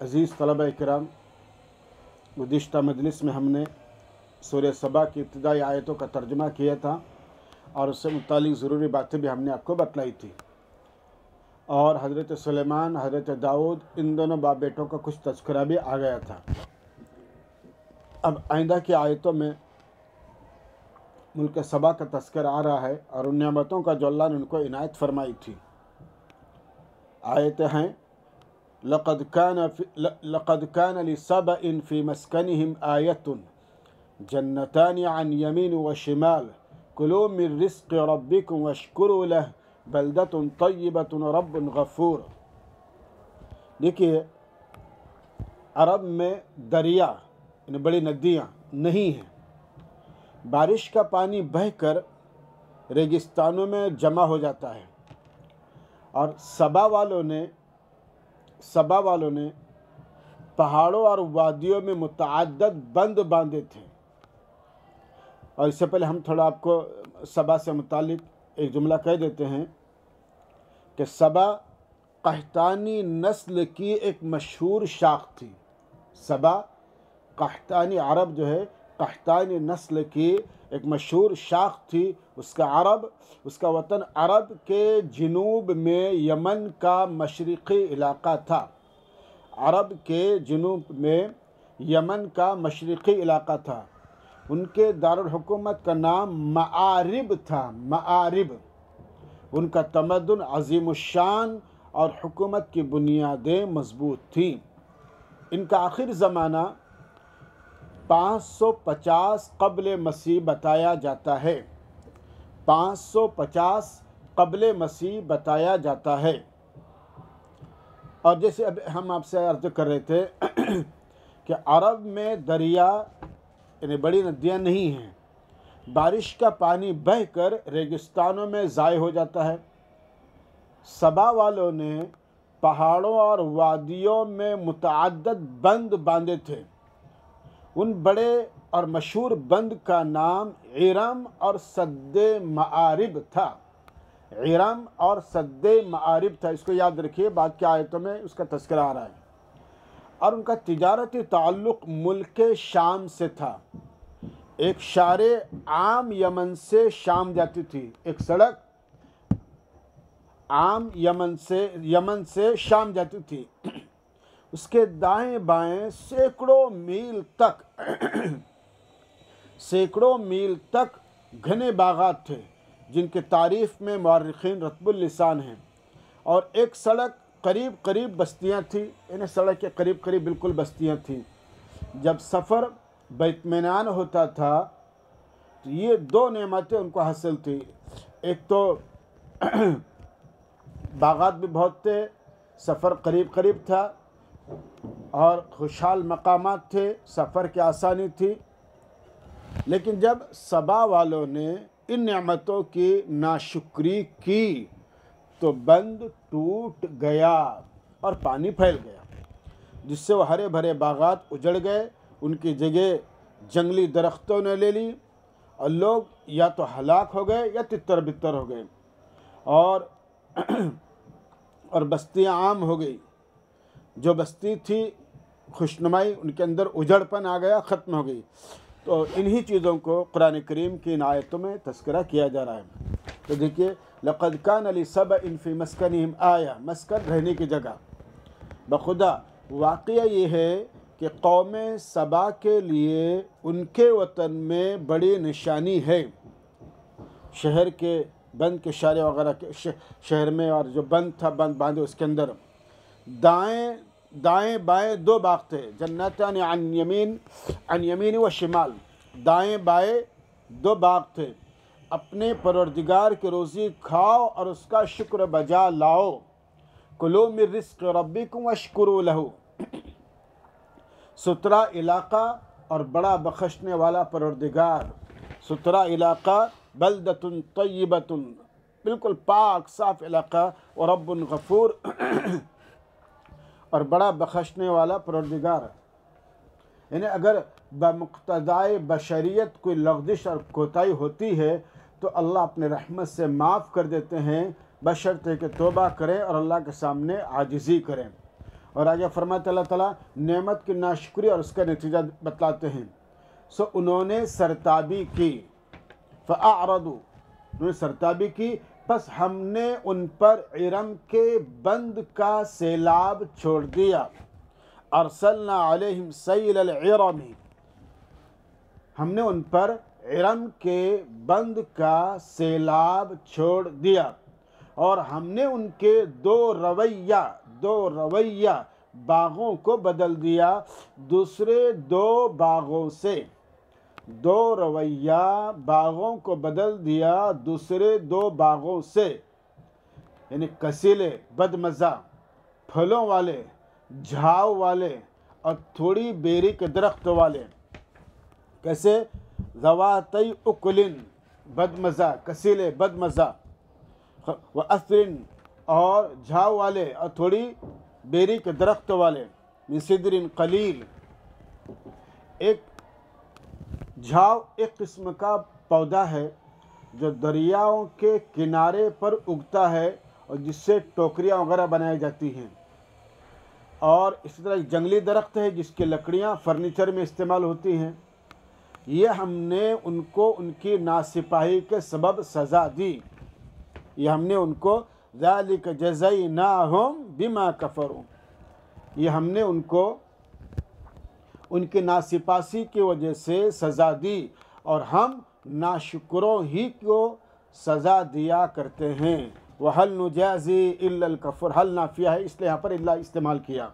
अज़ीज़ तलबा किराम, गुज़िश्ता मजलिस में हमने सूरह सबा की इब्तिदाई आयतों का तर्जुमा किया था और उससे मुतालिक ज़रूरी बातें भी हमने आपको बतलाई थी. और हज़रत सुलेमान, हज़रत दाऊद, इन दोनों बाप बेटों का कुछ तज़किरा भी आ गया था. अब आइंदा की आयतों में मुल्क सबा का तज़किरा आ रहा है और उन नेमतों का जो अल्लाह ने उनको इनायत फरमाई थी. आयतें हैं, लक़द कान लिसबइन फ़ी मस्कनिहिम आयतुन जन्नतानि अन यमीन व शिमाल कुलू मिन रिज़्क़ि रब्बिकुम वश्कुरू लह बल्दतुन तय्यबतुन रब्बुन गफ़ूर. देखिए, अरब में दरिया यानी बड़ी नदियाँ नहीं हैं. बारिश का पानी बहकर रेगिस्तानों में जमा हो जाता है और सबा वालों ने पहाड़ों और वादियों में मुतअद्दिद बंद बांधे थे. और इससे पहले हम थोड़ा आपको सबा से मुतालिक एक जुमला कह देते हैं कि सबा कहतानी नस्ल की एक मशहूर शाख थी. सबा कहतानी अरब जो है कहतानी नस्ल की एक मशहूर शाख थी. उसका वतन अरब के जनूब में यमन का मशरिक़ी इलाक़ा था. अरब के जनूब में यमन का मशरिक़ी इलाक़ा था. उनके दारुल हुकूमत का नाम मआरिब था. मआरिब. उनका तमद्दुन अज़ीमुश्शान और हुकूमत की बुनियादें मजबूत थीं. इनका आखिर ज़माना 550 क़ब्ल मसीह बताया जाता है. 550 क़ब्ल मसीह बताया जाता है. और जैसे अब हम आपसे अर्ज़ कर रहे थे कि अरब में दरिया यानी बड़ी नदियाँ नहीं हैं. बारिश का पानी बहकर रेगिस्तानों में ज़ाय हो जाता है. सबा वालों ने पहाड़ों और वादियों में मुतअद्दिद बंद बांधे थे. उन बड़े और मशहूर बंद का नाम इरम और सद्दे मआरिब था. इरम और सद्दे मआरिब था. इसको याद रखिए, बाद की आयतों में उसका तज़किरा आ रहा है. और उनका तिजारती ताल्लुक़ मुल्क शाम से था. एक शारे आम यमन से शाम जाती थी. एक सड़क आम यमन से शाम जाती थी. उसके दाएं बाएं सैकड़ों मील तक घने बागात थे जिनके तारीफ़ में मुअर्रिख़ीन रत्बुल लिसान हैं. और एक सड़क करीब करीब बस्तियां थी. इन सड़क के करीब करीब बिल्कुल बस्तियां थीं. जब सफ़र बेइत्मीनान होता था तो ये दो नेमतें उनको हासिल थी. एक तो बागात भी बहुत थे, सफ़र करीब करीब था और खुशहाल मकामात थे, सफ़र की आसानी थी. लेकिन जब सबा वालों ने इन नेमतों की नाशुक्री की तो बंद टूट गया और पानी फैल गया, जिससे वो हरे भरे बागात उजड़ गए. उनकी जगह जंगली दरख्तों ने ले ली और लोग या तो हलाक हो गए या तितर बितर हो गए और बस्तियां आम हो गई. जो बस्ती थी खुशनुमाई, उनके अंदर उजड़पन आ गया, ख़त्म हो गई. तो इन्हीं चीज़ों को कुरान करीम की इन आयतों में तज़किरा किया जा रहा है. तो देखिए, लक़द कान लिसबइन फ़ी मस्कनिहिम आया, मस्कन रहने की जगह. बखुदा वाक़या ये है कि कौम सबा के लिए उनके वतन में बड़ी निशानी है. शहर के बंद के शारे वगैरह के शहर में, और जो बंद था, बंद बांधे, उसके अंदर दाएं बाएं दो बाग थे. जन्नतान अन यमीन व शिमाल. दाएं बाएं दो बाग थे. अपने परवरदिगार की रोज़ी खाओ और उसका शुक्र बजा लाओ. कुलू मिन रिज़्क़ि रब्बिकुम वश्कुरू लहू. सुतरा इलाक़ा और बड़ा बख्शने वाला परवरदिगार. सुतरा इलाक़ा, बल्दतुन तय्यबतुन, बिल्कुल पाक साफ इलाका, और रब्बुन गफूर और बड़ा बख्शने वाला परवरदिगार। यानी अगर बमुक़्तदाए बशरियत कोई लग़ज़िश और कोताही होती है तो अल्लाह अपने रहमत से माफ़ कर देते हैं, बशर्ते कि तौबा करें और अल्लाह के सामने आजिज़ी करें। और आगे फरमाते अल्लाह ताला नेमत की नाशुक्री और उसका नतीजा बतलाते हैं। सो उन्होंने सरताबी की, फ़अअरदू, उन्होंने सरताबी की, बस हमने उन पर इरम के बंद का सैलाब छोड़ दिया। अरसलना अलैहिम सैलल इरमी, हमने उन पर इरम के बंद का सैलाब छोड़ दिया। और हमने उनके दो रवैया बागों को बदल दिया दूसरे दो बागों से, दो रवैया बागों को बदल दिया दूसरे दो बागों से। यानी कसीले, बदमज़ा, फलों वाले, झाव वाले और थोड़ी बेरी के दरख्त वाले। कैसे? ज़वातई उकुलिन, बदमज़ा, कसीले, बदमज़ा, व असरिन, और झाव वाले और थोड़ी बेरी के दरख्त वाले। मिन सिदरिन कलील, एक झाव एक किस्म का पौधा है जो दरियाओं के किनारे पर उगता है और जिससे टोकरियाँ वगैरह बनाई जाती हैं। और इसी तरह एक जंगली दरख्त है जिसकी लकड़ियाँ फर्नीचर में इस्तेमाल होती हैं। ये हमने उनको उनकी नासिपाही के सबब सज़ा दी। ये हमने उनको ज़ालिक जज़यनाहुम बिमा कफ़रू, ये हमने उनको उनकी नासिपासी की वजह से सज़ा दी, और हम नाशुक्रों ही को सज़ा दिया करते हैं। वहल नुजाज़ी इल्लल कफ़ूर, हल नाफिया है इसलिए यहाँ पर इल्ला इस्तेमाल किया।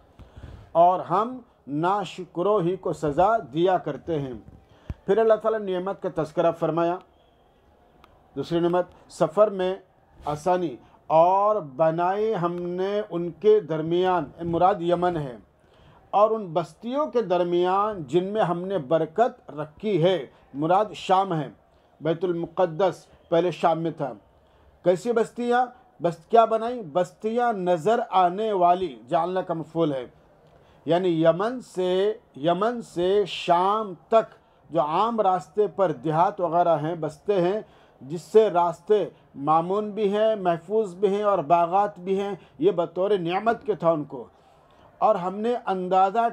और हम नाशुक्रों ही को सज़ा दिया करते हैं। फिर अल्लाह ताला नेमत का तज़किरा फरमाया। दूसरी नेमत सफ़र में आसानी, और बनाए हमने उनके दरमियान, मुराद यमन है, और उन बस्तियों के दरमियान जिनमें हमने बरकत रखी है, मुराद शाम है। बैतुल मुक़द्दस पहले शाम में था। कैसी बस्तियाँ? क्या बनाई? बस्तियाँ नज़र आने वाली, जालना का मफ़ूल है। यानी यमन से शाम तक जो आम रास्ते पर देहात वगैरह हैं, बस्ते हैं, जिससे रास्ते मामून भी हैं, महफूज भी हैं और बागात भी हैं, ये बतौर नियामत के था उनको। और हमने अंदाज़ा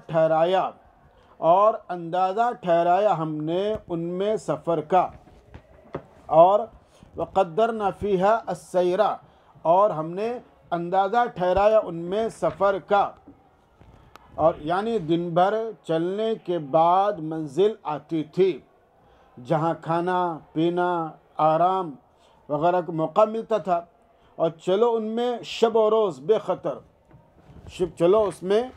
ठहराया हमने उनमें सफ़र का। और वक़द्दरना फ़ीहा अस्सैरा, और हमने अंदाज़ा ठहराया उनमें सफ़र का। और यानी दिन भर चलने के बाद मंजिल आती थी जहाँ खाना पीना आराम वगैरह का मौका मिलता था। और चलो उनमें शब और रोज़ बेख़तर, चलो उसमें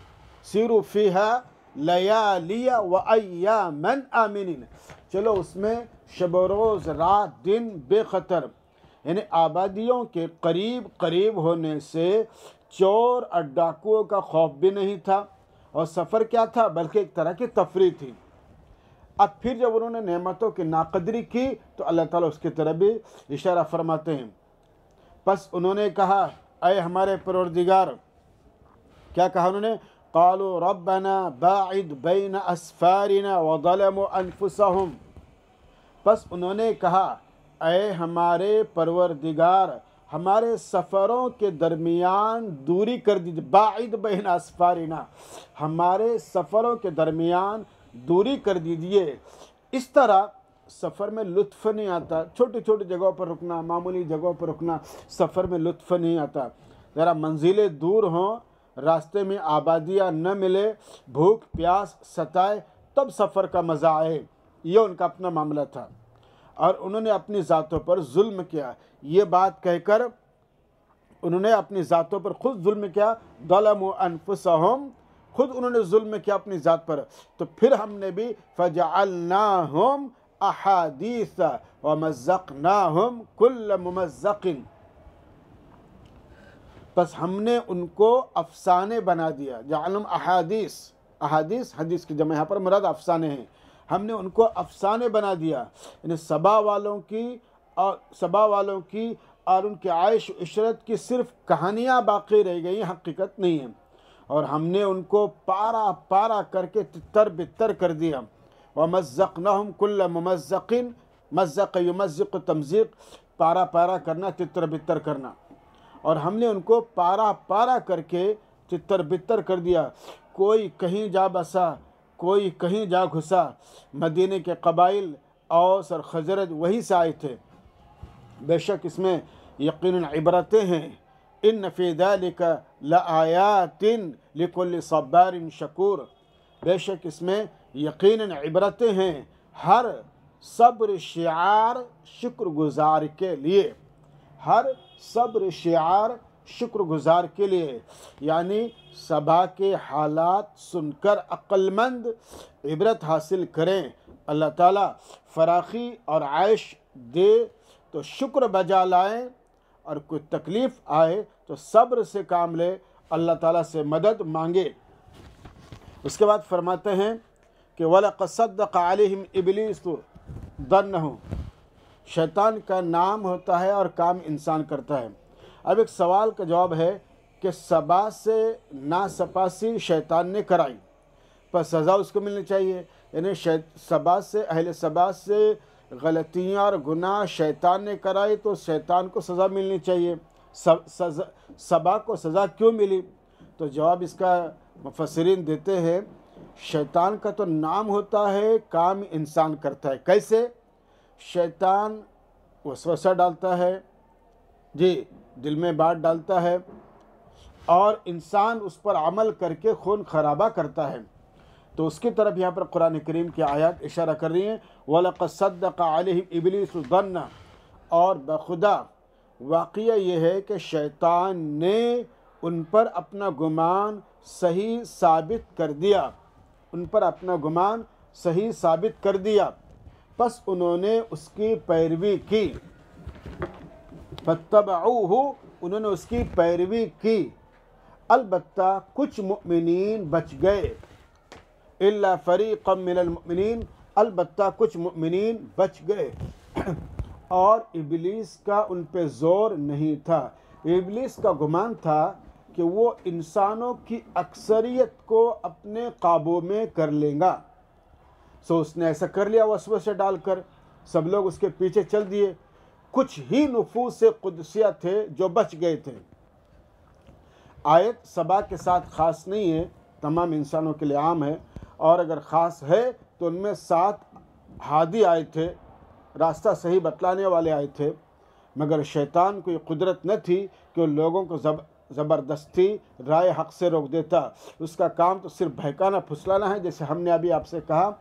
सीरू फ़ीहा लयालिया व अय्यामन आमिनीन, चलो उसमें शब और रोज़ रात दिन बेख़तर। यानी आबादियों के करीब होने से चोर और डाकुओं का खौफ भी नहीं था। और सफ़र क्या था? बल्कि एक तरह की तफरीह थी। अब फिर जब उन्होंने नेमतों की नाकदरी की तो अल्लाह ताला उसकी तरफ भी इशारा फरमाते हैं। बस उन्होंने कहा, अय हमारे परवरदिगार, क्या कहा उन्होंने? क़ालू रब्बना बाइद बैन अस्फारिना व ज़लमू अनफुसहुम, बस उन्होंने कहा, अय हमारे परवरदिगार, हमारे सफ़रों के दरमियान दूरी कर दीजिए। बाइद बैन अस्फारिना, हमारे सफ़रों के दरमियान दूरी कर दीजिए। इस तरह सफ़र में लुत्फ़ नहीं आता। छोटी छोटी जगहों पर रुकना, मामूली जगहों पर रुकना, सफ़र में लुत्फ़ नहीं आता। ज़रा मंजिलें दूर हों, रास्ते में आबादियाँ न मिले, भूख प्यास सताए, तब सफ़र का मज़ा आए। ये उनका अपना मामला था। और उन्होंने अपनी ज़ातों पर जुल्म किया। ये बात कहकर उन्होंने अपनी ज़ातों पर खुद जुल्म किया। ज़लमू अनफुसहुम, खुद उन्होंने जुल्म किया अपनी ज़ात पर। तो फिर हमने भी फ़जअलनाहुम अहादीस व मज़्ज़क़नाहुम कुल्ल मुमज़्ज़क़िन, बस हमने उनको अफसाने बना दिया। जअलहुम अहादीस, अहादीस हदीस की जमा, यहाँ पर मुराद अफसाने हैं। हमने उनको अफसाने बना दिया। यानी सबा वालों की और उनके आयश इशरत की सिर्फ कहानियाँ बाकी रह गई, हकीकत नहीं है। और हमने उनको पारा पारा करके तितर बितर कर दिया। वमज़्ज़क़नाहुम कुल्ल मुमज़्ज़क़िन, मज़्ज़क़ युमज़्ज़िक़ तमज़ीक़, पारा पारा करना, तितर बितर करना। और हमने उनको पारा पारा करके तितर बितर कर दिया। कोई कहीं जा बसा, कोई कहीं जा घुसा। मदीने के कबाइल औस और खजरज वहीं से आए थे। बेशक इसमें यकीनन इबरतें हैं। इन फ़ी ज़ालिका लआयातिन लिकुल्लि सब्बारिन शकूर। बेशक इसमें यकीनन इबरतें हैं हर सब्र शिआर शुक्रगुजार के लिए, हर सब्र शिआर शुक्रगुजार के लिए। यानी सभा के हालात सुनकर अक्लमंद इबरत हासिल करें। अल्लाह ताला फराखी और आयश दे तो शुक्र बजा लाएं, और कोई तकलीफ़ आए तो सब्र से काम ले, अल्लाह ताला से मदद मांगे। उसके बाद फरमाते हैं कि वलक़द सद्दक़ अलैहिम इब्लीस ज़न्नहु। शैतान का नाम होता है और काम इंसान करता है। अब एक सवाल का जवाब है कि सबा से नासपासी शैतान ने कराई, पर सज़ा उसको मिलनी चाहिए। यानी सबा से, अहले सबा से गलतियाँ और गुनाह शैतान ने कराई तो शैतान को सज़ा मिलनी चाहिए। सबा को सज़ा क्यों मिली? तो जवाब इसका मुफस्सिरीन देते हैं, शैतान का तो नाम होता है, काम इंसान करता है। कैसे? शैतान वसवसा डालता है, जी, दिल में बात डालता है, और इंसान उस पर अमल करके खून खराबा करता है। तो उसकी तरफ यहाँ पर कुरान करीम की आयत इशारा कर रही हैं, वलक़द सद्दक़ अलैहिम इब्लीस ज़न्न। और बखुदा वाक़या ये है कि शैतान ने उन पर अपना गुमान सही साबित कर दिया, उन पर अपना गुमान सही साबित कर दिया। बस उन्होंने उसकी पैरवी की, फत्तबऊहु, उन्होंने उसकी पैरवी की। अलबत्ता कुछ मुमिनीन बच गए, इल्ला फरीक़म मिनल मुमिनीन, अलबत्ता कुछ मुमिनीन बच गए। और इब्लीस का उन पे ज़ोर नहीं था। इब्लीस का गुमान था कि वो इंसानों की अक्सरियत को अपने काबू में कर लेगा। सो उसने ऐसा कर लिया, वसवसे डालकर सब लोग उसके पीछे चल दिए। कुछ ही नुफूस कुदसिया थे जो बच गए थे। आयत सबा के साथ ख़ास नहीं है, तमाम इंसानों के लिए आम है। और अगर ख़ास है तो उनमें 7 हादी आए थे, रास्ता सही बतलाने वाले आए थे। मगर शैतान को ये कुदरत न थी कि वो लोगों को ज़बरदस्ती राय हक़ से रोक देता। उसका काम तो सिर्फ बहकाना फुसलाना है। जैसे हमने अभी आपसे कहा,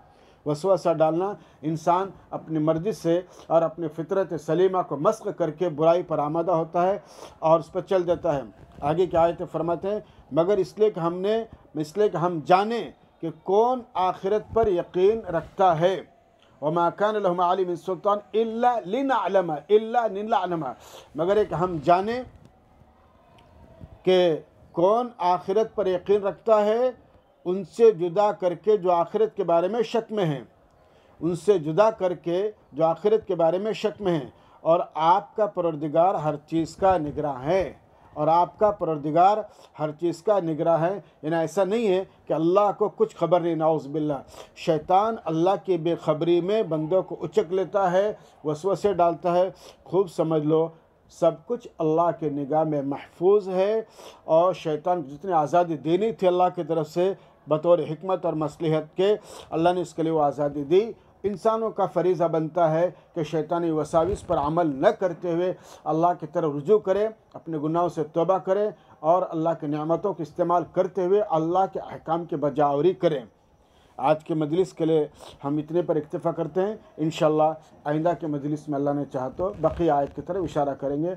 वसवसा डालना, इंसान अपनी मर्ज़ी से और अपनी फितरत सलीमा को मस्क़ करके बुराई पर आमादा होता है और उस पर चल देता है। आगे की आयतें फरमाते हैं, मगर इसलिए कि हम जाने कि कौन आखिरत पर यकीन रखता है। वमा कान लहुम अलैहिम मिन सुल्तान इल्ला लिनअलम, मगर एक हम जाने कि कौन आखिरत पर यकीन रखता है, उनसे जुदा करके जो आखिरत के बारे में शक में हैं, उनसे जुदा करके जो आखिरत के बारे में शक में हैं। और आपका परवरदिगार हर चीज़ का निगरान है, और आपका परवरदिगार हर चीज़ का निगरान है। यानी ऐसा नहीं है कि अल्लाह को कुछ खबर नहीं। नाउज़ बिल्लाह, शैतान अल्लाह की बेखबरी में बंदों को उचक लेता है, वसवसे डालता है। खूब समझ लो, सब कुछ अल्लाह के निगाह में महफूज है। और शैतान को जितनी आज़ादी देनी थी अल्लाह की तरफ से बतौर हिकमत और मसलहत के, अल्लाह ने इसके लिए वो आज़ादी दी। इंसानों का फरीज़ा बनता है कि शैतानी वसाविस पर अमल न करते हुए अल्लाह की तरफ रुजू करें, अपने गुनाहों से तौबा करें और अल्लाह की नेमतों का इस्तेमाल करते हुए अल्लाह के अहकाम की बजावरी करें। आज के मजलिस के लिए हम इतने पर इक्तफ़ा करते हैं। इंशाअल्लाह आइंदा के मजलिस में अल्लाह ने चाहा तो बाकी आयत की तरफ इशारा करेंगे।